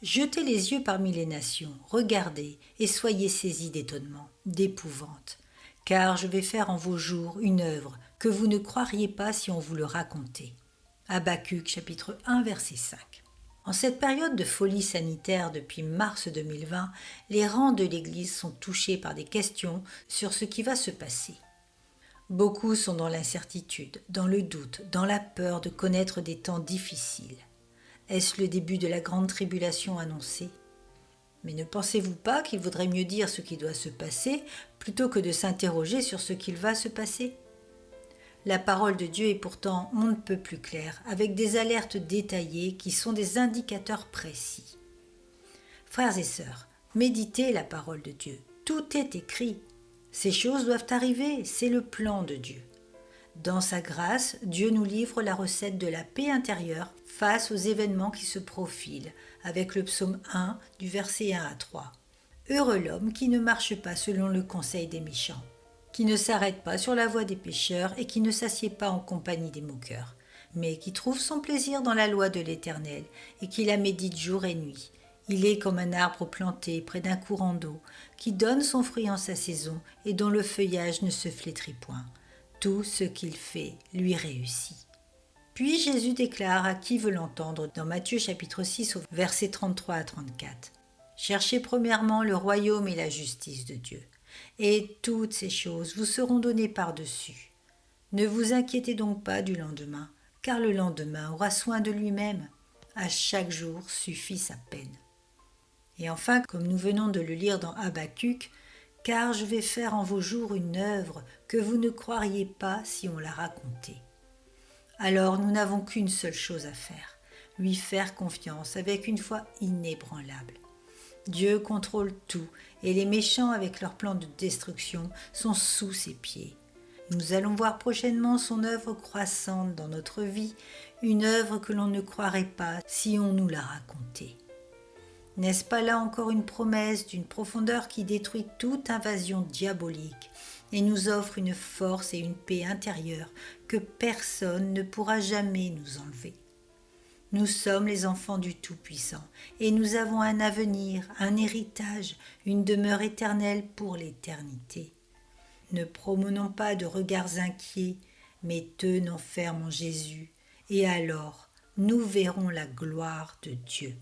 Jetez les yeux parmi les nations, regardez et soyez saisis d'étonnement, d'épouvante, car je vais faire en vos jours une œuvre que vous ne croiriez pas si on vous le racontait. Habacuc chapitre 1 verset 5. En cette période de folie sanitaire depuis mars 2020, les rangs de l'Église sont touchés par des questions sur ce qui va se passer. Beaucoup sont dans l'incertitude, dans le doute, dans la peur de connaître des temps difficiles. Est-ce le début de la grande tribulation annoncée ? Mais ne pensez-vous pas qu'il vaudrait mieux dire ce qui doit se passer plutôt que de s'interroger sur ce qu'il va se passer ? La parole de Dieu est pourtant on ne peut plus claire, avec des alertes détaillées qui sont des indicateurs précis. Frères et sœurs, méditez la parole de Dieu. Tout est écrit. Ces choses doivent arriver, c'est le plan de Dieu. Dans sa grâce, Dieu nous livre la recette de la paix intérieure face aux événements qui se profilent, avec le psaume 1 du verset 1 à 3. Heureux l'homme qui ne marche pas selon le conseil des méchants, qui ne s'arrête pas sur la voie des pécheurs et qui ne s'assied pas en compagnie des moqueurs, mais qui trouve son plaisir dans la loi de l'Éternel et qui la médite jour et nuit. Il est comme un arbre planté près d'un courant d'eau, qui donne son fruit en sa saison et dont le feuillage ne se flétrit point. Tout ce qu'il fait lui réussit. Puis Jésus déclare à qui veut l'entendre dans Matthieu chapitre 6 versets 33 à 34. Cherchez premièrement le royaume et la justice de Dieu, et toutes ces choses vous seront données par-dessus. Ne vous inquiétez donc pas du lendemain, car le lendemain aura soin de lui-même. À chaque jour suffit sa peine. Et enfin, comme nous venons de le lire dans Habacuc, « Car je vais faire en vos jours une œuvre que vous ne croiriez pas si on la racontait. » Alors nous n'avons qu'une seule chose à faire, lui faire confiance avec une foi inébranlable. Dieu contrôle tout et les méchants avec leurs plans de destruction sont sous ses pieds. Nous allons voir prochainement son œuvre croissante dans notre vie, une œuvre que l'on ne croirait pas si on nous la racontait. N'est-ce pas là encore une promesse d'une profondeur qui détruit toute invasion diabolique et nous offre une force et une paix intérieure que personne ne pourra jamais nous enlever? Nous sommes les enfants du Tout-Puissant et nous avons un avenir, un héritage, une demeure éternelle pour l'éternité. Ne promenons pas de regards inquiets, mais tenons ferme en Jésus, et alors nous verrons la gloire de Dieu.